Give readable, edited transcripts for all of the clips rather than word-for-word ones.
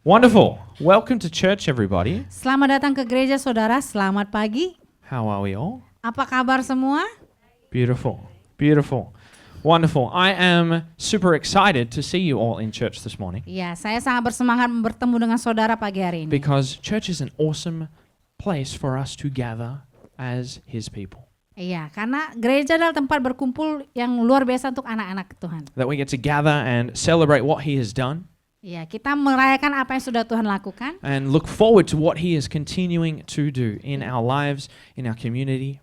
Wonderful. Welcome to church, everybody. Selamat datang ke gereja saudara, selamat pagi. How are we all? Apa kabar semua? Beautiful. Beautiful. Wonderful. I am super excited to see you all in church this morning Ya, saya sangat bersemangat bertemu dengan saudara pagi hari ini. because church is an awesome place for us to gather as His people. Iya, karena gereja adalah tempat berkumpul yang luar biasa untuk anak-anak Tuhan. That we get to gather and celebrate what He has done Iya, kita merayakan apa yang sudah Tuhan lakukan and look forward to what He is continuing to do in our lives, in our community,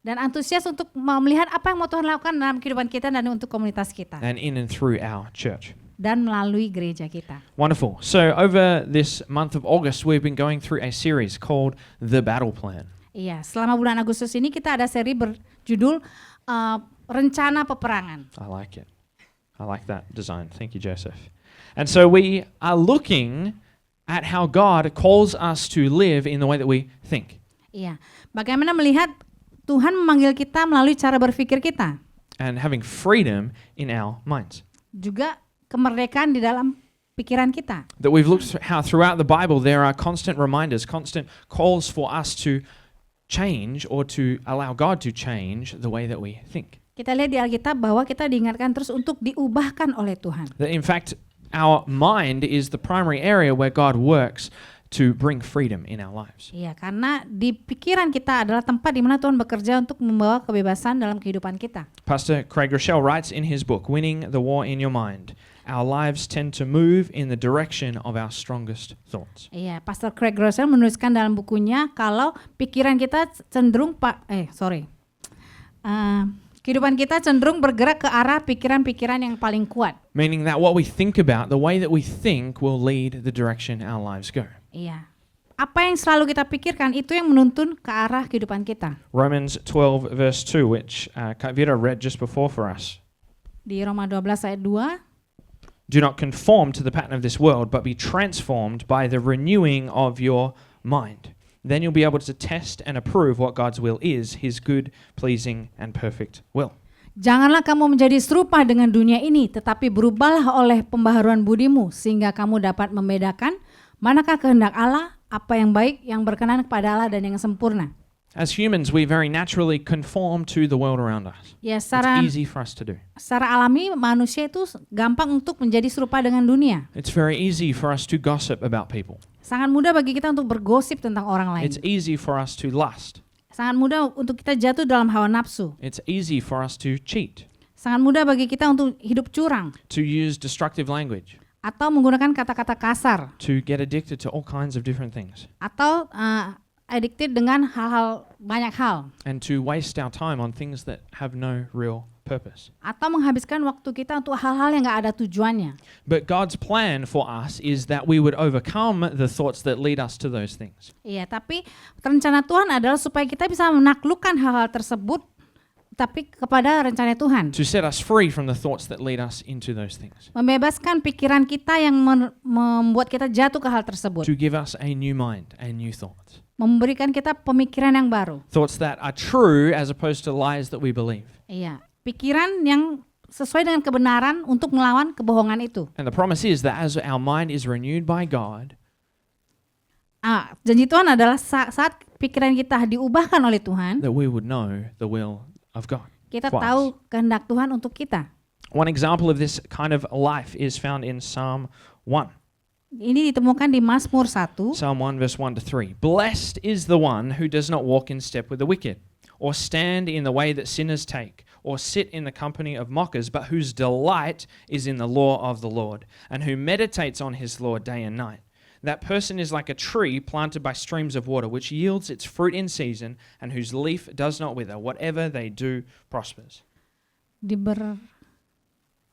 dan antusias untuk melihat apa yang mau Tuhan lakukan dalam kehidupan kita dan untuk komunitas kita and in and through our church. dan melalui gereja kita. Wonderful. So over this month of August, we've been going through a series called The Battle Plan. Iya, selama bulan Agustus ini kita ada seri berjudul Rencana Peperangan. I like it. I like that design. Thank you, Joseph. And so we are looking at how God calls us to live in the way that we think. Iya, bagaimana melihat Tuhan memanggil kita melalui cara berpikir kita. And having freedom in our minds. Juga kemerdekaan di dalam pikiran kita. That we've looked how throughout the Bible there are constant reminders, constant calls for us to change or to allow God to change the way that we think. Kita lihat di Alkitab bahwa kita diingatkan terus untuk diubahkan oleh Tuhan. That in fact our mind is the primary area where God works to bring freedom in our lives. Iya, karena di pikiran kita adalah tempat di mana Tuhan bekerja untuk membawa kebebasan dalam kehidupan kita. Pastor Craig Rochelle writes in his book, Winning the War in Your Mind, our lives tend to move in the direction of our strongest thoughts. Iya, Pastor Craig Rochelle menuliskan dalam bukunya kalau pikiran kita cenderung kehidupan kita cenderung bergerak ke arah pikiran-pikiran yang paling kuat. Meaning that what we think about, the way that we think will lead the direction our lives go. Iya. Apa yang selalu kita pikirkan itu yang menuntun ke arah kehidupan kita. Romans 12 verse 2, which Vira read just before for us. Di Roma 12 ayat 2. Do not conform to the pattern of this world, but be transformed by the renewing of your mind. Then you'll be able to test and approve what God's will is, His good, pleasing, and perfect will. Janganlah kamu menjadi serupa dengan dunia ini, tetapi berubahlah oleh pembaharuan budimu, sehingga kamu dapat membedakan manakah kehendak Allah, apa yang baik, yang berkenan kepada Allah, dan yang sempurna. As humans, we very naturally conform to the world around us. Ya, It's secara easy for us to do. alami manusia itu gampang untuk menjadi serupa dengan dunia. It's very easy for us to gossip about people. Sangat mudah bagi kita untuk bergosip tentang orang lain. It's easy for us to lust. Sangat mudah untuk kita jatuh dalam hawa nafsu. It's easy for us to cheat, Sangat mudah bagi kita untuk hidup curang to use destructive language, atau menggunakan kata-kata kasar to get addicted to all kinds of different things, atau addicted dengan banyak hal. and to waste our time on things that have no real purpose. Atau menghabiskan waktu kita untuk hal-hal yang gak ada tujuannya. But God's plan for us is that we would overcome the thoughts that lead us to those things. Iya, tapi rencana Tuhan adalah supaya kita bisa menaklukkan hal-hal tersebut, tapi kepada rencana Tuhan. To set us free from the thoughts that lead us into those things. Membebaskan pikiran kita yang membuat kita jatuh ke hal tersebut. To give us a new mind and new thoughts. Memberikan kita pemikiran yang baru. Thoughts that are true as opposed to lies that we believe. Iya, pikiran yang sesuai dengan kebenaran untuk melawan kebohongan itu. And the promise is that as our mind is renewed by God, Janji Tuhan adalah saat pikiran kita diubahkan oleh Tuhan, that we would know the will of God. kita for us. tahu kehendak Tuhan untuk kita. One example of this kind of life is found in Psalm 1. Ini ditemukan di Mazmur 1. Psalm 1 verse 1 to 3. Blessed is the one who does not walk in step with the wicked, or stand in the way that sinners take, or sit in the company of mockers, but whose delight is in the law of the Lord, and who meditates on his law day and night. That person is like a tree planted by streams of water, which yields its fruit in season, and whose leaf does not wither. Whatever they do prospers.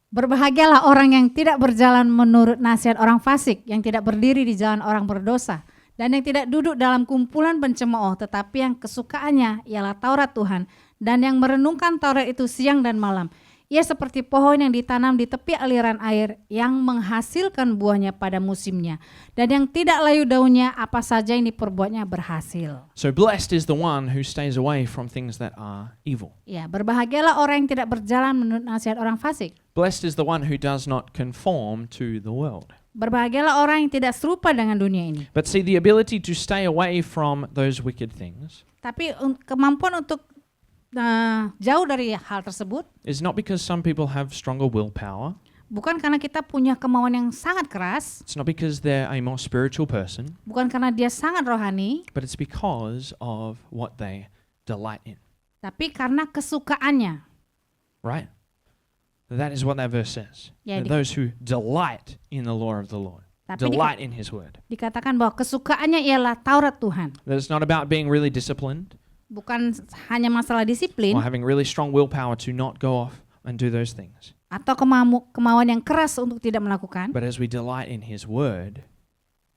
Berbahagialah orang yang tidak berjalan menurut nasihat orang fasik, yang tidak berdiri di jalan orang berdosa, dan yang tidak duduk dalam kumpulan pencemooh, tetapi yang kesukaannya ialah Taurat Tuhan, dan yang merenungkan Taurat itu siang dan malam. Ia seperti pohon yang ditanam di tepi aliran air, yang menghasilkan buahnya pada musimnya, dan yang tidak layu daunnya, apa saja yang diperbuatnya berhasil. So blessed is the one who stays away from things that are evil. Ya, berbahagialah orang yang tidak berjalan menurut nasihat orang fasik. Blessed is the one who does not conform to the world. Berbahagialah orang yang tidak serupa dengan dunia ini. But see, the ability to stay away from those wicked things Tapi kemampuan untuk jauh dari hal tersebut is not because some people have stronger willpower. bukan karena kita punya kemauan yang sangat keras, It's not because they're a more spiritual person, bukan karena dia sangat rohani, but it's because of what they delight in. tapi karena kesukaannya. Right? That is what that verse says. Ya, That those who delight in the law of the Lord, Tapi delight in His word. dikatakan bahwa kesukaannya ialah Taurat Tuhan. That it's not about being really disciplined Bukan hanya masalah or disiplin having really strong willpower to not go off and do those things. atau kemauan yang keras untuk tidak melakukan, But as we delight in His word,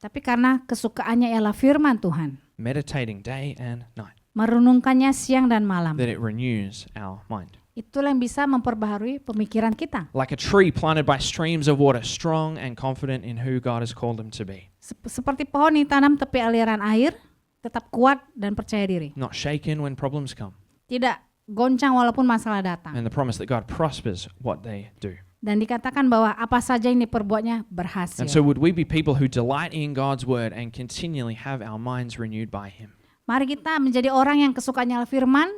tapi karena kesukaannya ialah firman Tuhan. meditating day and night, Merenungkannya siang dan malam. that it renews our mind. Itulah yang bisa memperbaharui pemikiran kita. Like a tree planted by streams of water, strong and confident in who God has called them to be. Seperti pohon yang tanam tepi aliran air, tetap kuat dan percaya diri. Not shaken when problems come. Tidak goncang walaupun masalah datang. And the promise that God prospers what they do. Dan dikatakan bahwa apa saja yang diperbuatnya berhasil. And so would we be people who delight in God's word and continually have our minds renewed by Him? Mari kita menjadi orang yang kesukaannya firman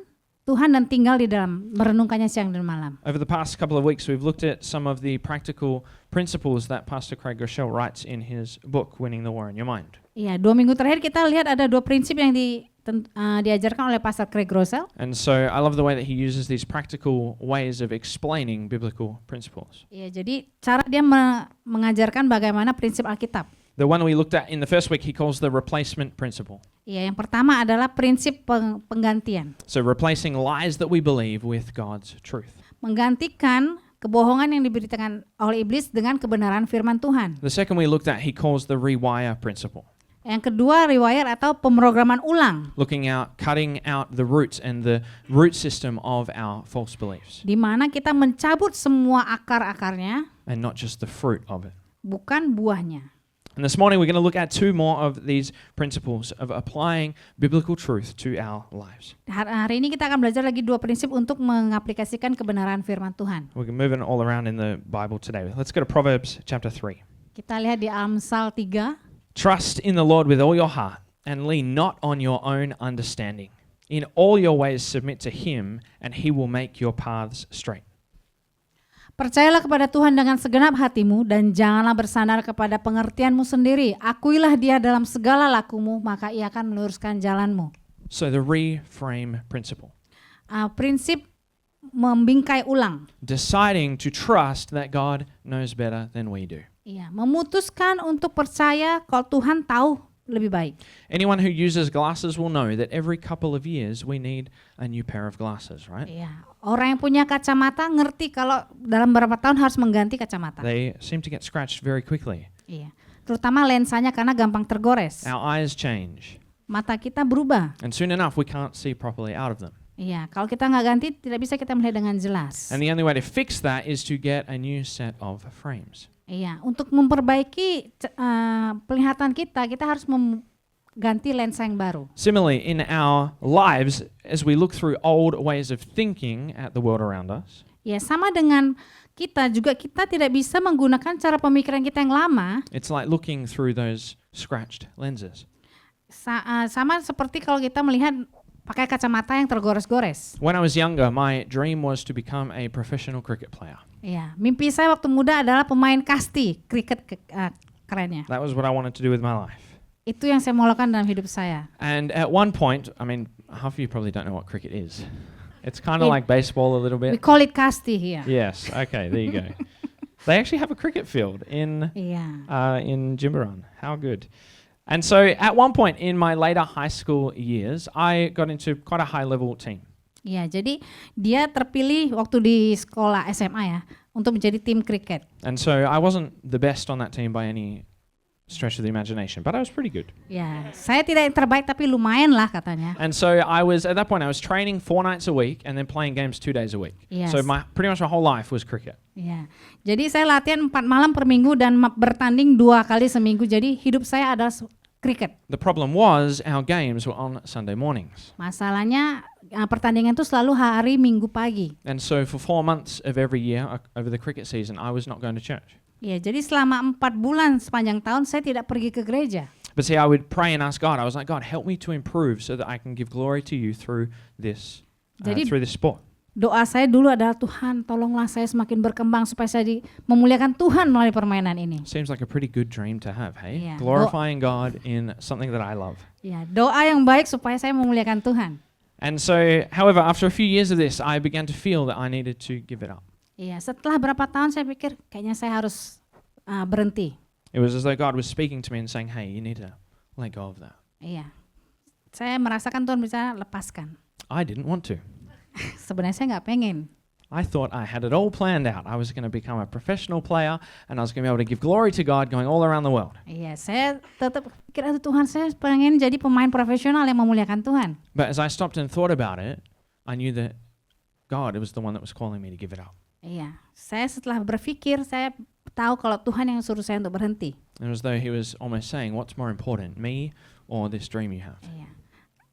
Tuhan dan tinggal di dalam merenungkannya siang dan malam. Over the past couple of weeks, we've looked at some of the practical principles that Pastor Craig Groeschel writes in his book, Winning the War in Your Mind. Iya, 2 minggu terakhir kita lihat ada 2 prinsip yang diajarkan oleh Pastor Craig Groeschel. And so I love the way that he uses these practical ways of explaining biblical principles. Iya, jadi cara dia mengajarkan bagaimana prinsip Alkitab. The one we looked at in the first week, he calls the replacement principle. Iya, yang pertama adalah prinsip penggantian. So replacing lies that we believe with God's truth. Menggantikan kebohongan yang diberitakan oleh iblis dengan kebenaran firman Tuhan. The second we looked at, he calls the rewire principle. Yang kedua, rewire atau pemrograman ulang, Cutting out the roots and the root system of our false beliefs. di mana kita mencabut semua akar-akarnya, And not just the fruit of it. bukan buahnya. And this morning we're going to look at 2 more of these principles of applying biblical truth to our lives. Hari ini kita akan belajar lagi 2 prinsip untuk mengaplikasikan kebenaran firman Tuhan. We're moving all around in the Bible today. Let's go to Proverbs chapter 3. Kita lihat di Amsal 3. Trust in the Lord with all your heart and lean not on your own understanding. In all your ways submit to Him and He will make your paths straight. Percayalah kepada Tuhan dengan segenap hatimu dan janganlah bersandar kepada pengertianmu sendiri. Akuilah Dia dalam segala lakumu, maka Ia akan meluruskan jalanmu. So the reframe principle. Prinsip membingkai ulang. Deciding to trust that God knows better than we do. Iya, memutuskan untuk percaya kalau Tuhan tahu lebih baik. Anyone who uses glasses will know that every couple of years we need a new pair of glasses, right? Iya, orang yang punya kacamata ngerti kalau dalam beberapa tahun harus mengganti kacamata. They seem to get scratched very quickly. Iya, terutama lensanya karena gampang tergores. Our eyes change, Mata kita berubah. and soon enough we can't see properly out of them. Iya, kalau kita nggak ganti tidak bisa kita melihat dengan jelas. And the only way to fix that is to get a new set of frames. Iya, untuk memperbaiki penglihatan kita harus mengganti lensa yang baru. Similarly, in our lives, as we look through old ways of thinking at the world around us, Ya, sama dengan kita juga kita tidak bisa menggunakan cara pemikiran kita yang lama. it's like looking through those scratched lenses. Sama seperti kalau kita melihat pakai kacamata yang tergores-gores. When I was younger, my dream was to become a professional cricket player. Iya, mimpi saya waktu muda adalah pemain kasti, kriket kerennya. That was what I wanted to do with my life. Itu yang saya mau lakukan dalam hidup saya. And at one point, I mean, half of you probably don't know what cricket is. It's kind of like baseball a little We bit. call it kasti here. Yes, okay, there you go. They actually have a cricket field in Iya. Jimbaran. How good. And so at one point in my later high school years, I got into quite a high level team. Iya, jadi dia terpilih waktu di sekolah SMA ya untuk menjadi tim kriket. And so I wasn't the best on that team by any stretch of the imagination, but I was pretty good. Ya, saya tidak yang terbaik tapi lumayan lah katanya. And so at that point I was training 4 nights a week and then playing games 2 days a week. Yes. So pretty much my whole life was cricket. Iya. Jadi saya latihan 4 malam per minggu dan bertanding 2 kali seminggu. Jadi hidup saya adalah kriket. The problem was our games were on Sunday mornings. Masalahnya pertandingan itu selalu hari Minggu pagi. And so for 4 months of every year over the cricket season, I was not going to church. Ya, jadi selama 4 bulan sepanjang tahun saya tidak pergi ke gereja. But see, I would pray and ask God. I was like, God, help me to improve so that I can give glory to you through this sport. Doa saya dulu adalah, Tuhan tolonglah saya semakin berkembang supaya saya memuliakan Tuhan melalui permainan ini. Seems like a pretty good dream to have, hey? Yeah. Glorifying God in something that I love. Ya, doa yang baik supaya saya memuliakan Tuhan. And so, however, after a few years of this, I began to feel that I needed to give it up. Iya, setelah berapa tahun saya pikir kayaknya saya harus berhenti. It was as though God was speaking to me and saying, hey, you need to let go of that. Iya, saya merasakan Tuhan bisa lepaskan. I didn't want to. Sebenarnya saya nggak pengen. I thought I had it all planned out. I was going to become a professional player and I was going to be able to give glory to God going all around the world. Iya, saya tetap pikir, Tuhan, saya pengen jadi pemain profesional yang memuliakan Tuhan. But as I stopped and thought about it, I knew that God was the one that was calling me to give it up. Iya, saya setelah berpikir, saya tahu kalau Tuhan yang suruh saya untuk berhenti. It was as though he was almost saying, what's more important, me or this dream you have? Iya.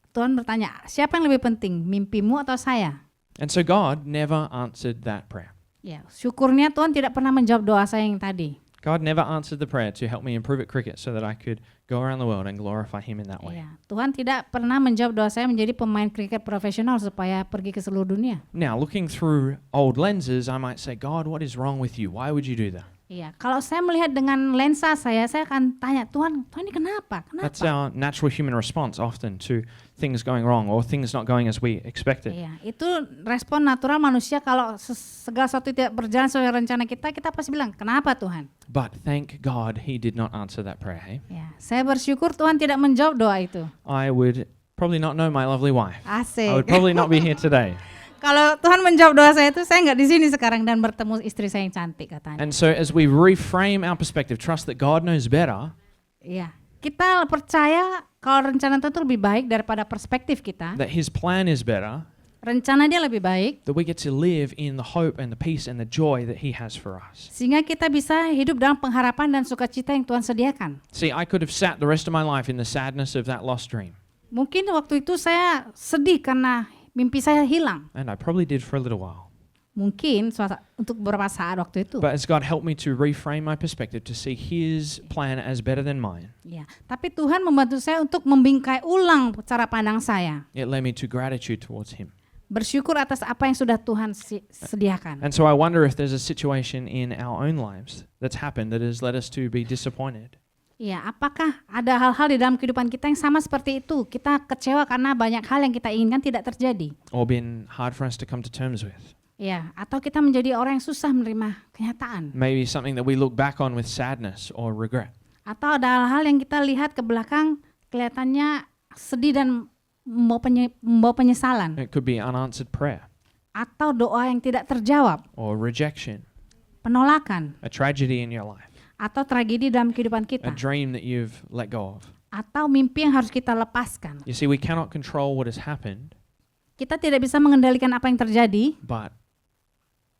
Tuhan bertanya, siapa yang lebih penting, mimpimu atau saya? And so God never answered that prayer. Ya, syukurnya Tuhan tidak pernah menjawab doa saya yang tadi. God never answered the prayer to help me improve at cricket so that I could go around the world and glorify him in that way. Ya, Tuhan tidak pernah menjawab doa saya menjadi pemain kriket profesional supaya pergi ke seluruh dunia. Now, looking through old lenses, I might say, God, what is wrong with you? Why would you do that? Iya, kalau saya melihat dengan lensa saya akan tanya, Tuhan ini kenapa? That's Kenapa? our natural human response often to things going wrong or things not going as we expected. Iya, itu respon natural manusia kalau segala sesuatu tidak berjalan sesuai rencana kita pasti bilang, kenapa Tuhan? But thank God he did not answer that prayer. Hey? Ya, saya bersyukur Tuhan tidak menjawab doa itu. I would probably not know my lovely wife. I would Asik. probably not be here today. Kalau Tuhan menjawab doa saya itu, saya nggak di sini sekarang dan bertemu istri saya yang cantik katanya. And so as we reframe our perspective, trust that God knows better, Iya, kita percaya kalau rencana Tuhan itu lebih baik daripada perspektif kita. that his plan is better, Rencana dia lebih baik, that we get to live in the hope and the peace and the joy that he has for us. sehingga kita bisa hidup dalam pengharapan dan sukacita yang Tuhan sediakan. See, I could have sat the rest of my life in the sadness of that lost dream, Mungkin waktu itu saya sedih karena mimpi saya hilang. and I probably did for a little while. Mungkin untuk beberapa saat waktu itu. But as God helped me to reframe my perspective to see his plan as better than mine, Ya, tapi Tuhan membantu saya untuk membingkai ulang cara pandang saya. it led me to gratitude towards him. Bersyukur atas apa yang sudah Tuhan sediakan. And so I wonder if there's a situation in our own lives that's happened that has led us to be disappointed. Ya, apakah ada hal-hal di dalam kehidupan kita yang sama seperti itu? Kita kecewa karena banyak hal yang kita inginkan tidak terjadi. Or been hard for us to come to terms with. Ya, atau kita menjadi orang yang susah menerima kenyataan. Maybe something that we look back on with sadness or regret. Atau ada hal-hal yang kita lihat ke belakang kelihatannya sedih dan membawa penyesalan. It could be unanswered prayer Atau doa yang tidak terjawab, or rejection, penolakan, a tragedy in your life, atau tragedi dalam kehidupan a kita. dream that you've let go of. Atau mimpi yang harus kita lepaskan. You see, we cannot control what has happened, Kita tidak bisa mengendalikan apa yang terjadi, but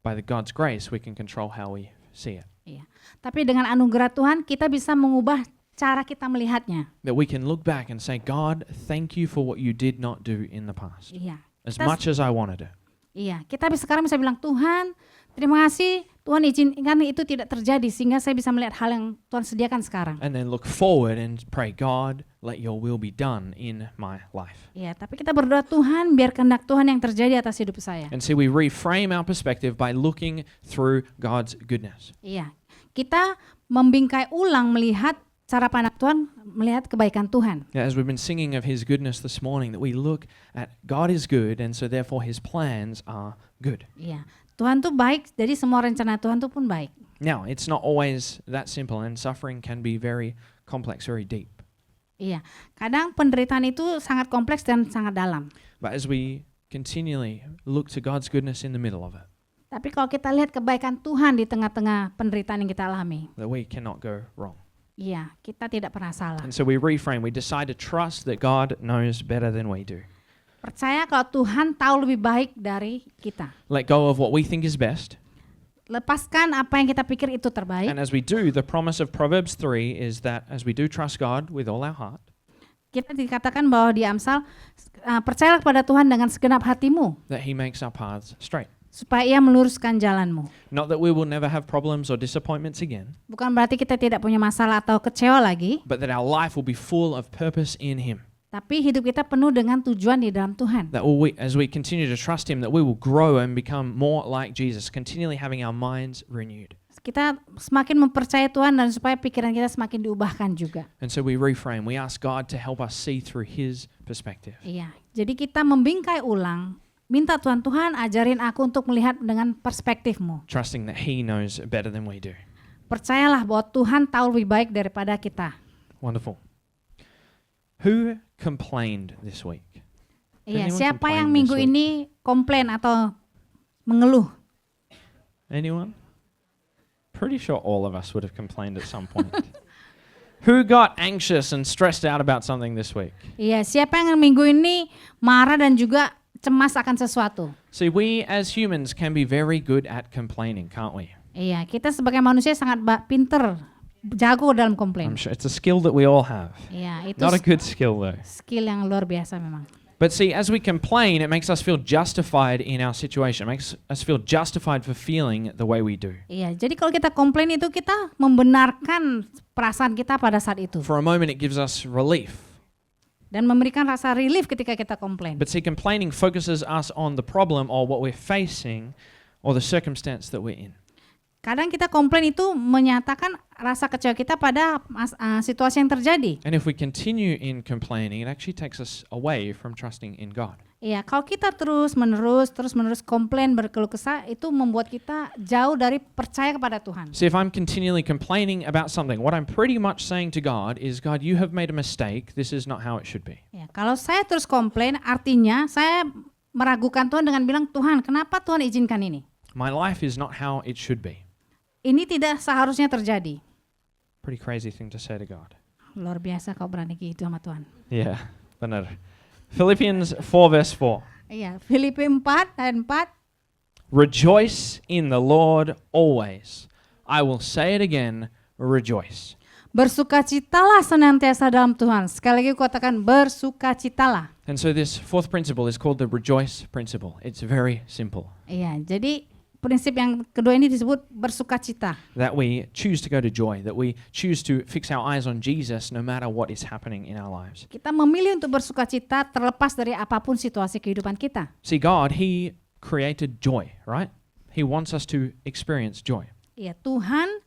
by the God's grace, we can control how we see it. iya. Tapi dengan anugerah Tuhan kita bisa mengubah cara kita melihatnya. That we can look back and say, God, thank you for what you did not do in the past. Iya. As Kita- much as I wanted it. Iya, kita sekarang bisa bilang, Tuhan, terima kasih, Tuhan izinkan itu tidak terjadi sehingga saya bisa melihat hal yang Tuhan sediakan sekarang. And then look forward and pray, God, let your will be done in my life. Iya, tapi kita berdoa, Tuhan, biar kehendak Tuhan yang terjadi atas hidup saya. And see, we reframe our perspective by looking through God's goodness. Iya, kita membingkai ulang melihat cara pandang Tuhan, melihat kebaikan Tuhan. As we've been singing of his goodness this morning, that we look at God is good, and so therefore his plans are good. Iya, Tuhan tuh baik, jadi semua rencana Tuhan tuh pun baik. Now, it's not always that simple, and suffering can be very complex, very deep. Iya, kadang penderitaan itu sangat kompleks dan sangat dalam. But as we continually look to God's goodness in the middle of it, Tapi kalau kita lihat kebaikan Tuhan di tengah-tengah penderitaan yang kita alami, that we cannot go wrong. iya, kita tidak pernah salah. And so we reframe, we decide to trust that God knows better than we do. Percaya kalau Tuhan tahu lebih baik dari kita. Let go of what we think is best. Lepaskan apa yang kita pikir itu terbaik. And as we do, the promise of Proverbs 3 is that as we do trust God with all our heart, Kita dikatakan bahwa di Amsal, percayalah kepada Tuhan dengan segenap hatimu. that he makes our paths straight. supaya ia meluruskan jalanmu. Not that we will never have problems or disappointments again, Bukan berarti kita tidak punya masalah atau kecewa lagi, but that our life will be full of purpose in Him. tapi hidup kita penuh dengan tujuan di dalam Tuhan. That as we continue to trust Him, that we will grow and become more like Jesus, continually having our minds renewed. Kita semakin mempercayai Tuhan dan supaya pikiran kita semakin diubahkan juga. And so we reframe. We ask God to help us see through His perspective. Iya, jadi kita membingkai ulang, minta Tuhan, Tuhan ajarin aku untuk melihat dengan perspektifmu. Trusting that He knows better than we do. Percayalah bahwa Tuhan tahu lebih baik daripada kita. Wonderful. Who complained this week? Iya, Anyone siapa complain yang this minggu week? ini komplain atau mengeluh? Anyone? Pretty sure all of us would have complained at some point. Who got anxious and stressed out about something this week? Iya, siapa yang minggu ini marah dan juga cemas akan sesuatu? See, we as humans can be very good at complaining, can't we? Iya, kita sebagai manusia sangat pinter, jago dalam komplain. I'm sure it's a skill that we all have. Iya, itu Not a good skill though. skill yang luar biasa memang. But see, as we complain, it makes us feel justified in our situation. It makes us feel justified for feeling the way we do. Iya, jadi kalau kita komplain itu kita membenarkan perasaan kita pada saat itu For a moment, it gives us relief. dan memberikan rasa relief ketika kita komplain. But see, complaining focuses us on the problem or what we're facing or the circumstance that we're in. Kadang kita komplain itu menyatakan rasa kecewa kita pada situasi yang terjadi. And if we continue in complaining, it actually takes us away from trusting in God. Iya, kalau kita terus menerus komplain berkeluh kesah itu membuat kita jauh dari percaya kepada Tuhan. See, if I'm continually complaining about something, what I'm pretty much saying to God is, God, you have made a mistake. This is not how it should be. Ya, kalau saya terus komplain artinya saya meragukan Tuhan dengan bilang, Tuhan, kenapa Tuhan izinkan ini? My life is not how it should be. Ini tidak seharusnya terjadi. Pretty crazy thing to say to God. Luar biasa kau berani gitu sama Tuhan. Yeah, benar. Philippians 4 verse 4. Iya, Filipi 4 ayat 4. Rejoice in the Lord always. I will say it again, rejoice. Bersukacitalah senantiasa dalam Tuhan. Sekali lagi katakan bersukacitalah. And so this fourth principle is called the rejoice principle. It's very simple. Iya, jadi prinsip yang kedua ini disebut bersukacita. That we choose to go to joy, that we choose to fix our eyes on Jesus no matter what is happening in our lives. Kita memilih untuk bersukacita terlepas dari apapun situasi kehidupan kita. See, God, He created joy, right? He wants us to experience joy. Iya, Tuhan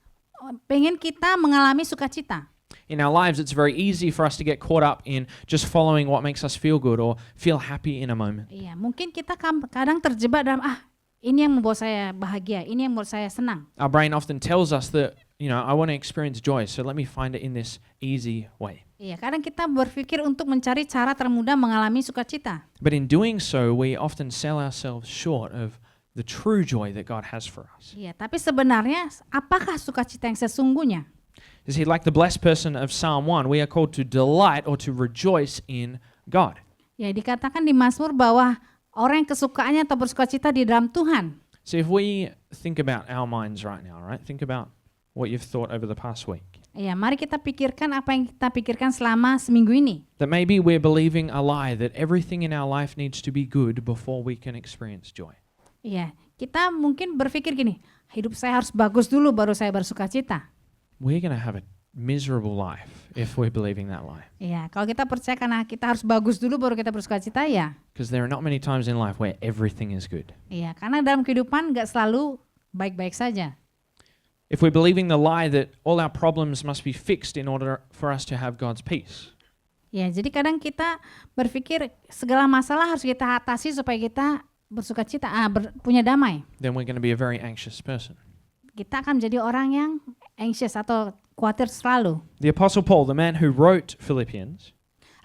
pengen kita mengalami sukacita. In our lives, it's very easy for us to get caught up in just following what makes us feel good or feel happy in a moment. Iya, mungkin kita kadang terjebak dalam ini yang membuat saya bahagia, ini yang membuat saya senang. Our brain often tells us that, I want to experience joy, so let me find it in this easy way. Iya, kadang kita berpikir untuk mencari cara termudah mengalami sukacita. But in doing so, we often sell ourselves short of the true joy that God has for us. Iya, tapi sebenarnya apakah sukacita yang sesungguhnya? You see, like the blessed person of Psalm 1, we are called to delight or to rejoice in God. Ya, dikatakan di Mazmur bahwa orang yang kesukaannya atau bersukacita di dalam Tuhan. So if we think about our minds right now, right? Think about what you've thought over the past week. Ya, mari kita pikirkan apa yang kita pikirkan selama seminggu ini. That maybe we're believing a lie that everything in our life needs to be good before we can experience joy. Iya, kita mungkin berpikir gini, hidup saya harus bagus dulu baru saya bersukacita. We're going to have a miserable life if we're believing that lie. Iya, kalau kita percaya karena kita harus bagus dulu baru kita bersukacita, ya. Because there are not many times in life where everything is good. Iya, karena dalam kehidupan nggak selalu baik-baik saja. If we're believing the lie that all our problems must be fixed in order for us to have God's peace. Ya, jadi kadang kita berpikir segala masalah harus kita atasi supaya kita bersukacita, punya damai. Then we're going to be a very anxious person. Kita akan menjadi orang yang anxious atau khawatir selalu. The Apostle Paul, the man who wrote Philippians,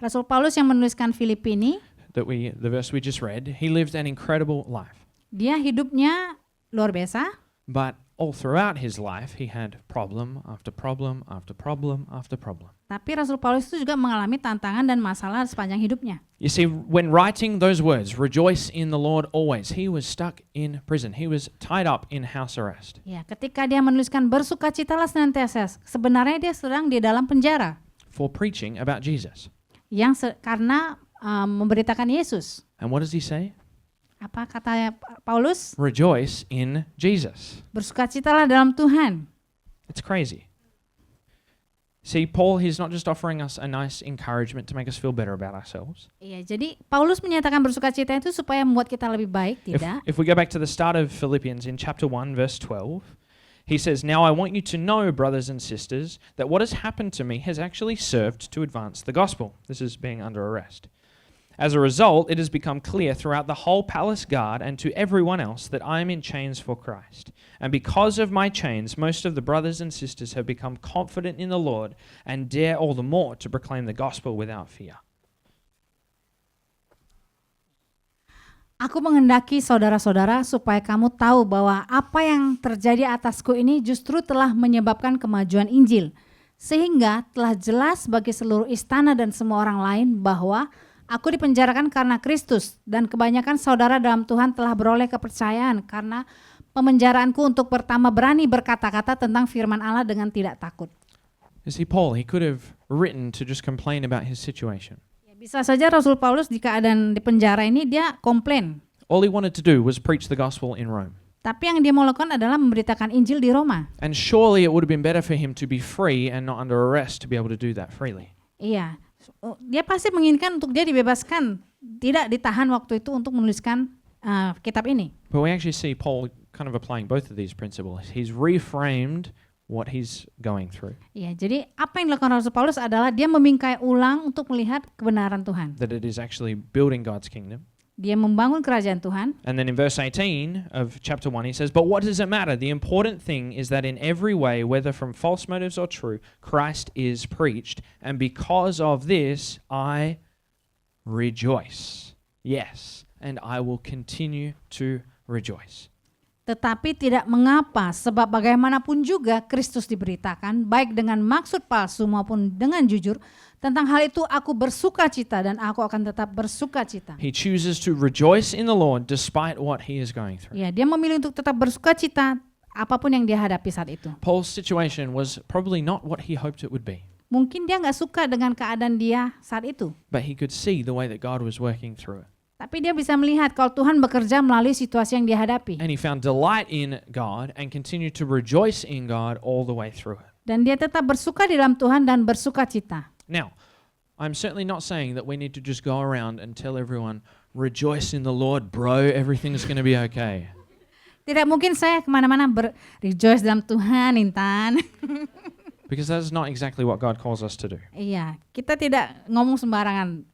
Rasul Paulus yang menuliskan Filipi ini, the verse we just read, he lived an incredible life. dia hidupnya luar biasa, But all throughout his life, he had problem after problem after problem after problem. tapi Rasul Paulus itu juga mengalami tantangan dan masalah sepanjang hidupnya. You see, when writing those words, rejoice in the Lord always, he was stuck in prison. He was tied up in house arrest. Ya, ketika dia menuliskan bersukacitalah senantiasa, sebenarnya dia sedang di dalam penjara For preaching about Jesus. yang karena memberitakan Yesus. And what does he say? Apa kata Paulus? Rejoice in Jesus. Bersukacitalah dalam Tuhan. It's crazy. See, Paul, he's not just offering us a nice encouragement to make us feel better about ourselves. Iya, jadi Paulus menyatakan bersukacita itu supaya membuat kita lebih baik, tidak? If we go back to the start of Philippians in chapter 1, verse 12, he says, "Now I want you to know, brothers and sisters, that what has happened to me has actually served to advance the gospel." This is being under arrest. As a result, it has become clear throughout the whole palace guard and to everyone else that I am in chains for Christ. And because of my chains, most of the brothers and sisters have become confident in the Lord and dare all the more to proclaim the gospel without fear. Aku menghendaki saudara-saudara supaya kamu tahu bahwa apa yang terjadi atasku ini justru telah menyebabkan kemajuan Injil. Sehingga telah jelas bagi seluruh istana dan semua orang lain bahwa aku dipenjarakan karena Kristus dan kebanyakan saudara dalam Tuhan telah beroleh kepercayaan karena pemenjaraanku untuk pertama berani berkata-kata tentang firman Allah dengan tidak takut. You see, Paul, he could have written to just complain about his situation. Bisa saja Rasul Paulus di keadaan di penjara ini dia komplain. All he wanted to do was preach the gospel in Rome. Tapi yang dia mau lakukan adalah memberitakan Injil di Roma. And surely it would have been better for him to be free and not under arrest to be able to do that freely. Iya, dia pasti menginginkan untuk dia dibebaskan, tidak ditahan waktu itu untuk menuliskan kitab ini. But we actually see Paul kind of applying both of these principles. He's reframed what he's going through. Iya, jadi apa yang dilakukan Rasul Paulus adalah dia membingkai ulang untuk melihat kebenaran Tuhan. That it is actually building God's kingdom. Dia membangun kerajaan Tuhan. And then in verse 18 of chapter 1 he says, "But what does it matter? The important thing is that in every way, whether from false motives or true, Christ is preached, and because of this I rejoice. Yes, and I will continue to rejoice." Tetapi tidak mengapa, sebab bagaimanapun juga Kristus diberitakan, baik dengan maksud palsu maupun dengan jujur. Tentang hal itu aku bersukacita dan aku akan tetap bersukacita. He chooses to rejoice in the Lord despite what he is going through. Ya, dia memilih untuk tetap bersukacita apapun yang dia hadapi saat itu. Paul's situation was probably not what he hoped it would be. Mungkin dia nggak suka dengan keadaan dia saat itu. But he could see the way that God was working through it. Tapi dia bisa melihat kalau Tuhan bekerja melalui situasi yang dia hadapi. And he found delight in God and continued to rejoice in God all the way through it. Dan dia tetap bersuka di dalam Tuhan dan bersukacita. Now, I'm certainly not saying that we need to just go around and tell everyone, rejoice in the Lord, bro, everything's going to be okay. Tidak mungkin saya kemana-mana rejoice dalam Tuhan, Intan. Because that's not exactly what God calls us to do. Iya, kita tidak ngomong sembarangan.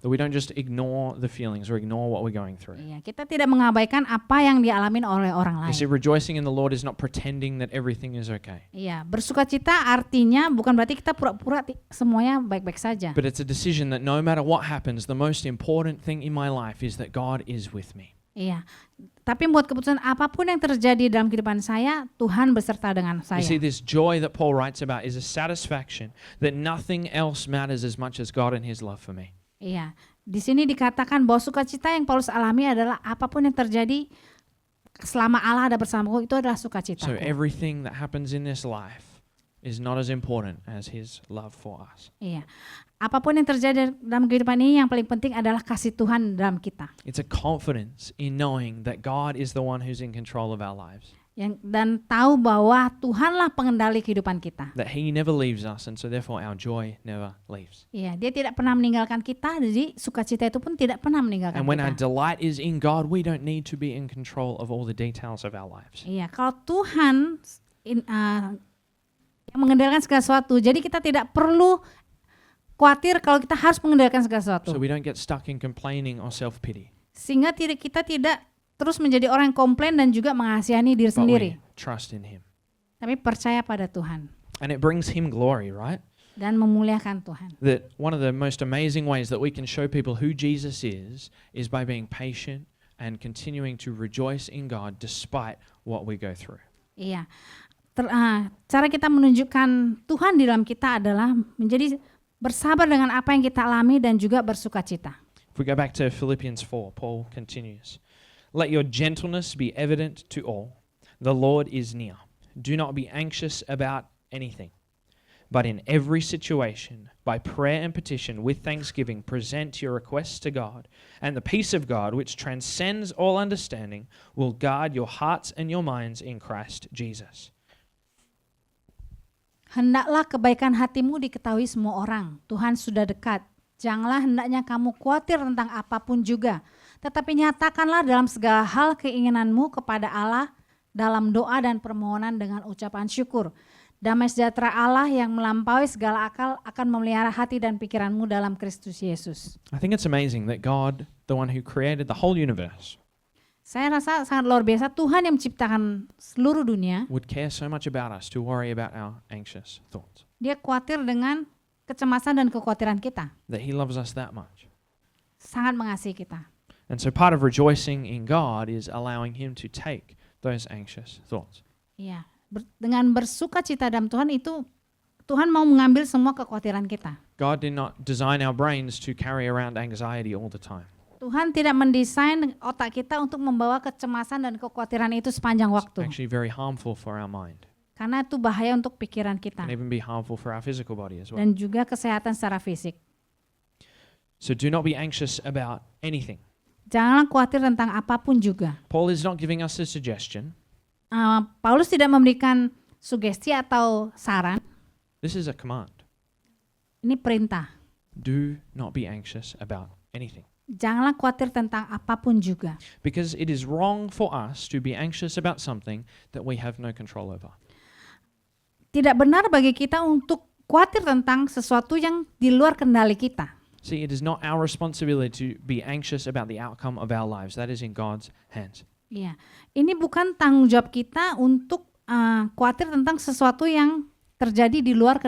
That we don't just ignore the feelings or ignore what we're going through. Iya, kita tidak mengabaikan apa yang dialamin oleh orang You see, lain. rejoicing in the Lord is not pretending that everything is okay. Iya, bersukacita artinya bukan berarti kita pura-pura semuanya baik-baik saja. But it's a decision that no matter what happens, the most important thing in my life is that God is with me. Iya, tapi buat keputusan apapun yang terjadi dalam kehidupan saya, Tuhan beserta dengan You see, saya. this joy that Paul writes about is a satisfaction that nothing else matters as much as God and his love for me. Iya, di sini dikatakan bahwa sukacita yang Paulus alami adalah apapun yang terjadi selama Allah ada bersamaku, itu adalah sukacita. So everything that happens in this life is not as important as his love for us. Iya, apapun yang terjadi dalam kehidupan ini yang paling penting adalah kasih Tuhan dalam kita. It's a confidence in knowing that God is the one who's in control of our lives. Dan tahu bahwa Tuhanlah pengendali kehidupan kita. That he never leaves us, and so therefore our joy never leaves. Iya, dia tidak pernah meninggalkan kita, jadi sukacita itu pun tidak pernah meninggalkan And when our kita. delight is in God, we don't need to be in control of all the details of our lives. Iya, kalau Tuhan yang mengendalikan segala sesuatu, jadi kita tidak perlu khawatir kalau kita harus mengendalikan segala sesuatu. So we don't get stuck in complaining or self-pity, Sehingga kita tidak terus menjadi orang yang komplain dan juga mengasihani diri but sendiri. we trust in him. Tapi percaya pada Tuhan And it brings him glory, right? dan memuliakan Tuhan. That one of the most amazing ways that we can show people who Jesus is by being patient and continuing to rejoice in God despite what we go through. Iya. Cara kita menunjukkan Tuhan di dalam kita adalah menjadi bersabar dengan apa yang kita alami dan juga bersukacita. If we go back to Philippians 4, Paul continues. Let your gentleness be evident to all. The Lord is near. Do not be anxious about anything, But in every situation, by prayer and petition with thanksgiving, present your requests to God, and the peace of God, which transcends all understanding, will guard your hearts and your minds in Christ Jesus. Hendaklah kebaikan hatimu diketahui semua orang. Tuhan sudah dekat. Janganlah hendaknya kamu khawatir tentang apapun juga, tetapi nyatakanlah dalam segala hal keinginanmu kepada Allah dalam doa dan permohonan dengan ucapan syukur. Damai sejahtera Allah yang melampaui segala akal akan memelihara hati dan pikiranmu dalam Kristus Yesus. I think it's amazing that God, the one who created the whole universe, Saya rasa sangat luar biasa Tuhan yang menciptakan seluruh dunia, would care so much about us to worry about our anxious thoughts. Dia khawatir dengan kecemasan dan kekhawatiran kita. That He loves us that much. Sangat mengasihi kita. And so part of rejoicing in God is allowing Him to take those anxious thoughts. Iya, dengan bersuka cita dalam Tuhan itu Tuhan mau mengambil semua kekhawatiran kita. God did not design our brains to carry around anxiety all the time. Tuhan tidak mendesain otak kita untuk membawa kecemasan dan kekhawatiran itu sepanjang It's waktu. actually very harmful for our mind. Karena itu bahaya untuk pikiran kita And even be harmful for our physical body as well. dan juga kesehatan secara fisik. So do not be anxious about anything. Janganlah khawatir tentang apapun juga. Paul is not giving us a suggestion. Paulus tidak memberikan sugesti atau saran. This is a command. Ini perintah. Do not be anxious about anything. Janganlah khawatir tentang apapun juga. Because it is wrong for us to be anxious about something that we have no control over. Tidak benar bagi kita untuk khawatir tentang sesuatu yang di luar kendali kita. See, it is not our responsibility to be anxious about the outcome of our lives. That is in God's hands. Iya, ini bukan tanggung jawab kita untuk khawatir tentang sesuatu yang terjadi di luar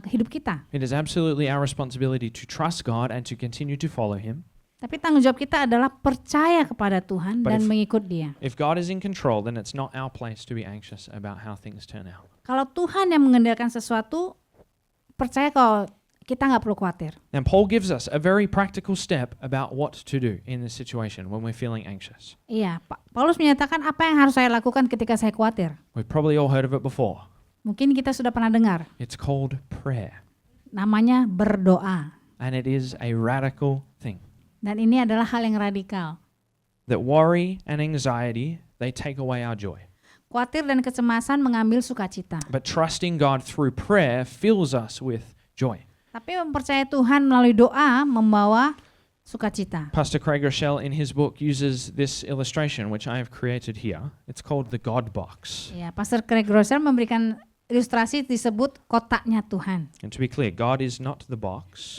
hidup kita. It is absolutely our responsibility to trust God and to continue to follow Him. Tapi tanggung jawab kita adalah percaya kepada Tuhan But dan mengikut Dia. If God is in control, then it's not our place to be anxious about how things turn out. Kalau Tuhan yang mengendalikan sesuatu, percaya kalau kita nggak perlu khawatir. Now, Paul gives us a very practical step about what to do in this situation when we're feeling anxious. Iya, Paulus menyatakan apa yang harus saya lakukan ketika saya khawatir. We've probably all heard of it before. Mungkin kita sudah pernah dengar. It's called prayer, Namanya berdoa. and it is a radical thing. Dan ini adalah hal yang radikal. That worry and anxiety, they take away our joy. Khawatir dan kecemasan mengambil sukacita. But trusting God through prayer fills us with joy. Tapi mempercayai Tuhan melalui doa membawa sukacita. Pastor Craig Rochelle in his book uses this illustration, which I have created here. It's called the God box. Ya, Pastor Craig Rochelle memberikan ilustrasi disebut kotaknya Tuhan. And to be clear, God is not the box.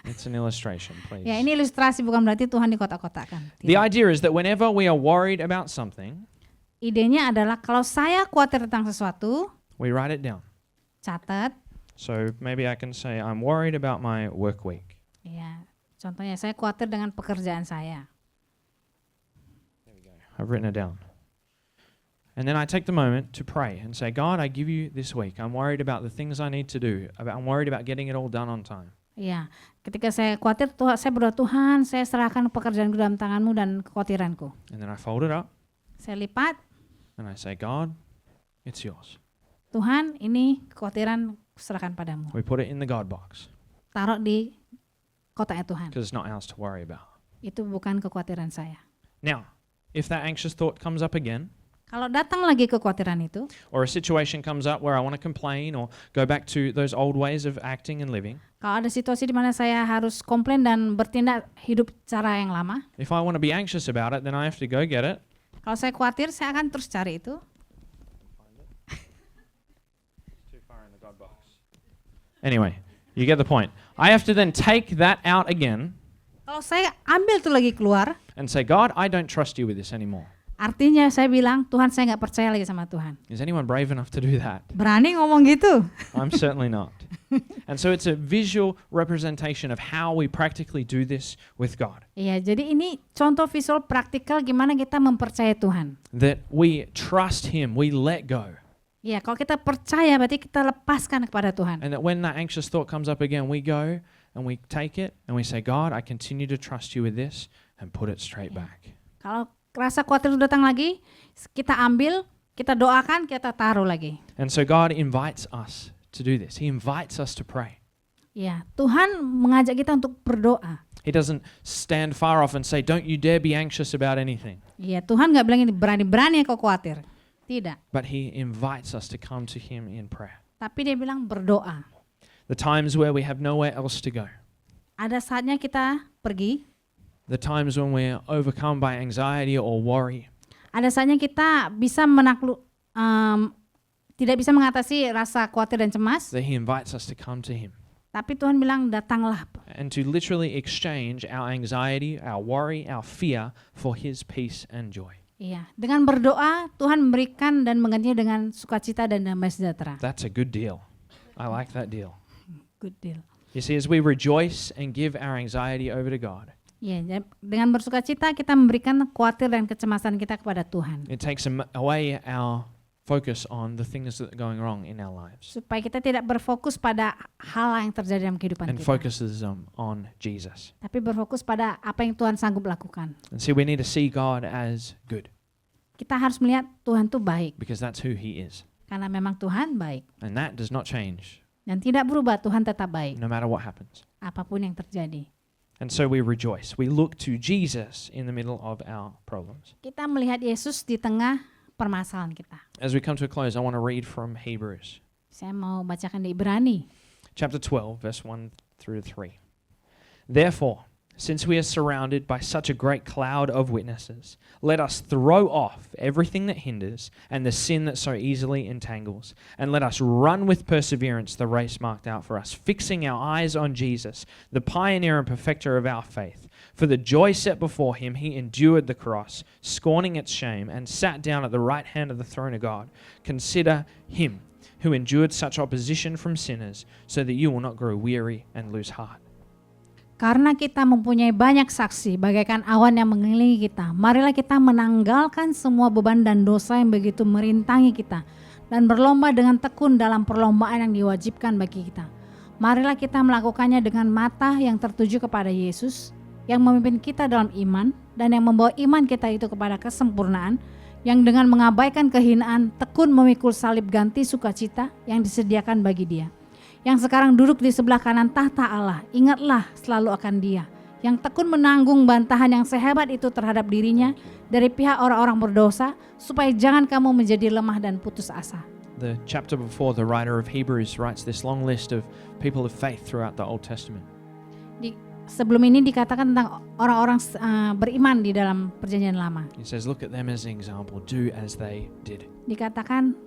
It's an illustration, please. Ya, ini ilustrasi bukan berarti Tuhan dikotak-kotakkan. The Tidak. idea is that whenever we are worried about something, Idenya adalah kalau saya khawatir tentang sesuatu, we write it down. catat. So maybe I can say, I'm worried about my work week. Ya, contohnya saya khawatir dengan pekerjaan saya. I've written it down. And then I take the moment to pray and say, God, I give you this week. I'm worried about the things I need to do. I'm worried about getting it all done on time. Ya, ketika saya khawatir, saya berdoa, Tuhan, saya serahkan pekerjaanku dalam tangan-Mu dan kekhawatiranku. And then I fold it up Saya lipat, and I say, God, it's yours. Tuhan, ini kekhawatiran serahkan padamu. We put it in the God box Taruh di kotaknya Tuhan. because it's not ours to worry about. Itu bukan kekhawatiran saya. Now, if that anxious thought comes up again, Kalau datang lagi kekhawatiran itu, or a situation comes up where I want to complain or go back to those old ways of acting and living, kalau ada situasi di mana saya harus komplain dan bertindak hidup cara yang lama, if I want to be anxious about it, then I have to go get it. kalau saya khawatir, saya akan terus cari itu. Anyway, you get the point. I have to then take that out again Kalau saya ambil itu lagi keluar, and say, God, I don't trust you with this anymore. artinya saya bilang, Tuhan, saya nggak percaya lagi sama Tuhan. Is anyone brave enough to do that? Berani ngomong gitu? I'm certainly not. And so it's a visual representation of how we practically do this with God. Iya, jadi ini contoh visual praktikal gimana kita mempercayai Tuhan. That we trust Him, we let go. Iya, kalau kita percaya berarti kita lepaskan kepada Tuhan. And that when that anxious thought comes up again, we go and we take it and we say, God, I continue to trust you with this, and put it straight back. Kalau rasa khawatir itu datang lagi, kita ambil, kita doakan, kita taruh lagi. And so God invites us to do this. He invites us to pray. Ya, Tuhan mengajak kita untuk berdoa. He doesn't stand far off and say, don't you dare be anxious about anything. Ya, Tuhan nggak bilang ini berani-berani kau khawatir. Tidak. But he invites us to come to him in prayer. Tapi dia bilang berdoa. The times where we have nowhere else to go. Ada saatnya kita pergi. The times when we're overcome by anxiety or worry. Ada saatnya kita bisa tidak bisa mengatasi rasa khawatir dan cemas. That he invites us to come to him. Tapi Tuhan bilang datanglah. And to literally exchange our anxiety, our worry, our fear for his peace and joy. Iya, dengan berdoa Tuhan memberikan dan menggantinya dengan sukacita dan damai sejahtera. That's a good deal. I like that deal. Good deal. You see, as we rejoice and give our anxiety over to God, Ya, dengan bersukacita kita memberikan khawatir dan kecemasan kita kepada Tuhan. it takes away our focus on the things that are going wrong in our lives Supaya kita tidak berfokus pada hal yang terjadi dalam kehidupan and kita. focuses on Jesus. Tapi berfokus pada apa yang Tuhan sanggup lakukan. And see, we need to see God as good Kita harus melihat Tuhan itu baik. because that's who he is. Karena memang Tuhan baik. And that does not change Dan tidak berubah, Tuhan tetap baik. no matter what happens. Apapun yang terjadi. And so we rejoice. We look to Jesus in the middle of our problems. Kita melihat Yesus di tengah permasalahan kita. As we come to a close, I want to read from Hebrews Saya mau bacakan di Ibrani. chapter 12, verse 1 through 3. Therefore, since we are surrounded by such a great cloud of witnesses, let us throw off everything that hinders and the sin that so easily entangles, and let us run with perseverance the race marked out for us, fixing our eyes on Jesus, the pioneer and perfecter of our faith. For the joy set before him, he endured the cross, scorning its shame, and sat down at the right hand of the throne of God. Consider him who endured such opposition from sinners, so that you will not grow weary and lose heart. Karena kita mempunyai banyak saksi bagaikan awan yang mengelilingi kita, marilah kita menanggalkan semua beban dan dosa yang begitu merintangi kita, dan berlomba dengan tekun dalam perlombaan yang diwajibkan bagi kita. Marilah kita melakukannya dengan mata yang tertuju kepada Yesus, yang memimpin kita dalam iman, dan yang membawa iman kita itu kepada kesempurnaan, yang dengan mengabaikan kehinaan, tekun memikul salib ganti sukacita yang disediakan bagi dia. Yang sekarang duduk di sebelah kanan tahta Allah, ingatlah selalu akan dia, yang tekun menanggung bantahan yang sehebat itu terhadap dirinya dari pihak orang-orang berdosa, supaya jangan kamu menjadi lemah dan putus asa. The chapter before, the writer of Hebrews writes this long list of people of faith throughout the Old Testament. Sebelum ini dikatakan tentang orang-orang beriman di dalam perjanjian lama. He says, look at them as an example, do as they did. Dikatakan,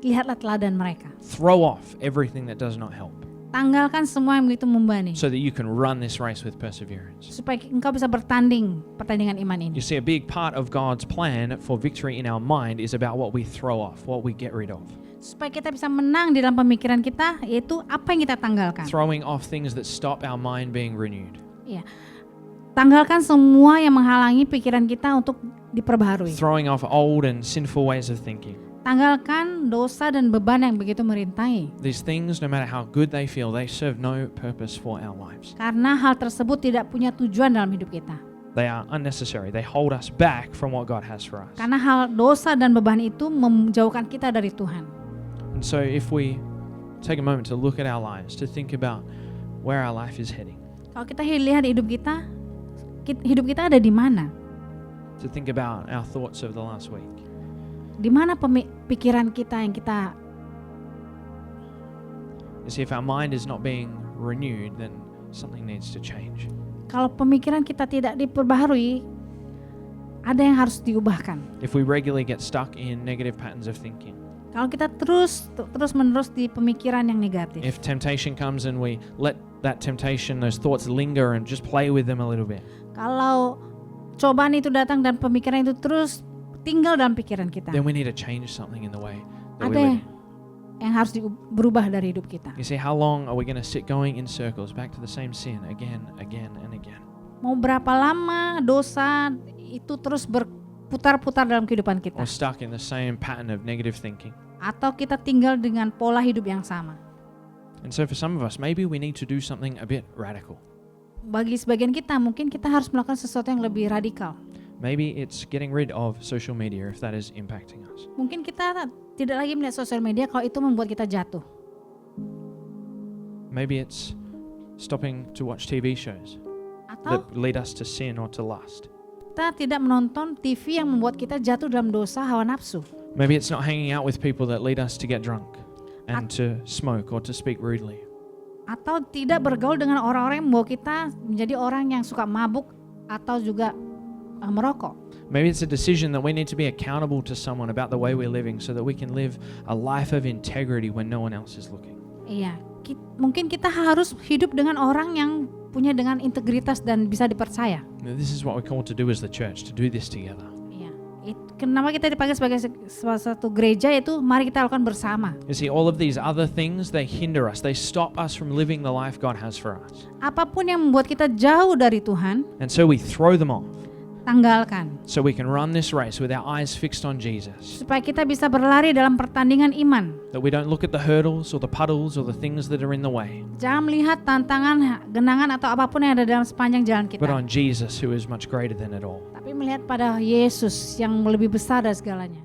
lihatlah teladan mereka. Throw off everything that does not help, Tanggalkan semua yang begitu membebani, so that you can run this race with perseverance. supaya engkau bisa bertanding pertandingan iman ini. You see, a big part of God's plan for victory in our mind is about what we throw off, what we get rid of. Supaya kita bisa menang di dalam pemikiran kita, yaitu apa yang kita tanggalkan. Throwing off things that stop our mind being renewed. Ya. Tanggalkan semua yang menghalangi pikiran kita untuk diperbaharui. Throwing off old and sinful ways of thinking. Tanggalkan dosa dan beban yang begitu merintangi. These things, no matter how good they feel, they serve no purpose for our lives. Karena hal tersebut tidak punya tujuan dalam hidup kita. They are unnecessary. They hold us back from what God has for us. Karena hal dosa dan beban itu menjauhkan kita dari Tuhan. And so if we take a moment to look at our lives, to think about where our life is heading, Kalau kita lihat hidup kita ada di mana? to think about our thoughts of the last week, Di mana pikiran kita yang kita you see, if our mind is not being renewed, then something needs to change. kalau pemikiran kita tidak diperbaharui, ada yang harus diubahkan. If we regularly get stuck in negative patterns of thinking, Kalau kita terus-menerus di pemikiran yang negatif. if temptation comes and we let that temptation, those thoughts linger and just play with them a little bit, Kalau cobaan itu datang dan pemikiran itu terus tinggal dalam pikiran kita, then we need to change something in the way that we ada live. yang harus berubah dari hidup kita. You see, how long are we going to sit going in circles back to the same sin again and again? Mau berapa lama dosa itu terus berputar-putar dalam kehidupan kita, Or stuck in the same pattern of negative thinking? atau kita tinggal dengan pola hidup yang sama? And so for some of us, maybe we need to do something a bit radical. Bagi sebagian kita, mungkin kita harus melakukan sesuatu yang lebih radikal. Maybe it's getting rid of social media if that is impacting us. Mungkin kita tidak lagi melihat sosial media kalau itu membuat kita jatuh. Maybe it's stopping to watch TV shows Atau that lead us to sin or to lust. kita tidak menonton TV yang membuat kita jatuh dalam dosa hawa nafsu. Maybe it's not hanging out with people that lead us to get drunk and to smoke or to speak rudely. Atau tidak bergaul dengan orang-orang yang membawa kita menjadi orang yang suka mabuk atau juga merokok. Maybe it's a decision that we need to be accountable to someone about the way we're living so that we can live a life of integrity when no one else is looking. Iya, mungkin kita harus hidup dengan orang yang punya dengan integritas dan bisa dipercaya. Now, this is what we're called to do as the church, to do this together. Iya. Kenapa kita dipanggil sebagai salah satu gereja, itu mari kita lakukan bersama. You see, all of these other things, they hinder us. They stop us from living the life God has for us. Apapun yang membuat kita jauh dari Tuhan, And so we throw them off tanggalkan. so we can run this race with our eyes fixed on Jesus. Supaya kita bisa berlari dalam pertandingan iman. That we don't look at the hurdles or the puddles or the things that are in the way, Jangan melihat tantangan, genangan atau apapun yang ada dalam sepanjang jalan but kita. on Jesus who is much greater than it all. Tapi melihat pada Yesus yang lebih besar dari segalanya.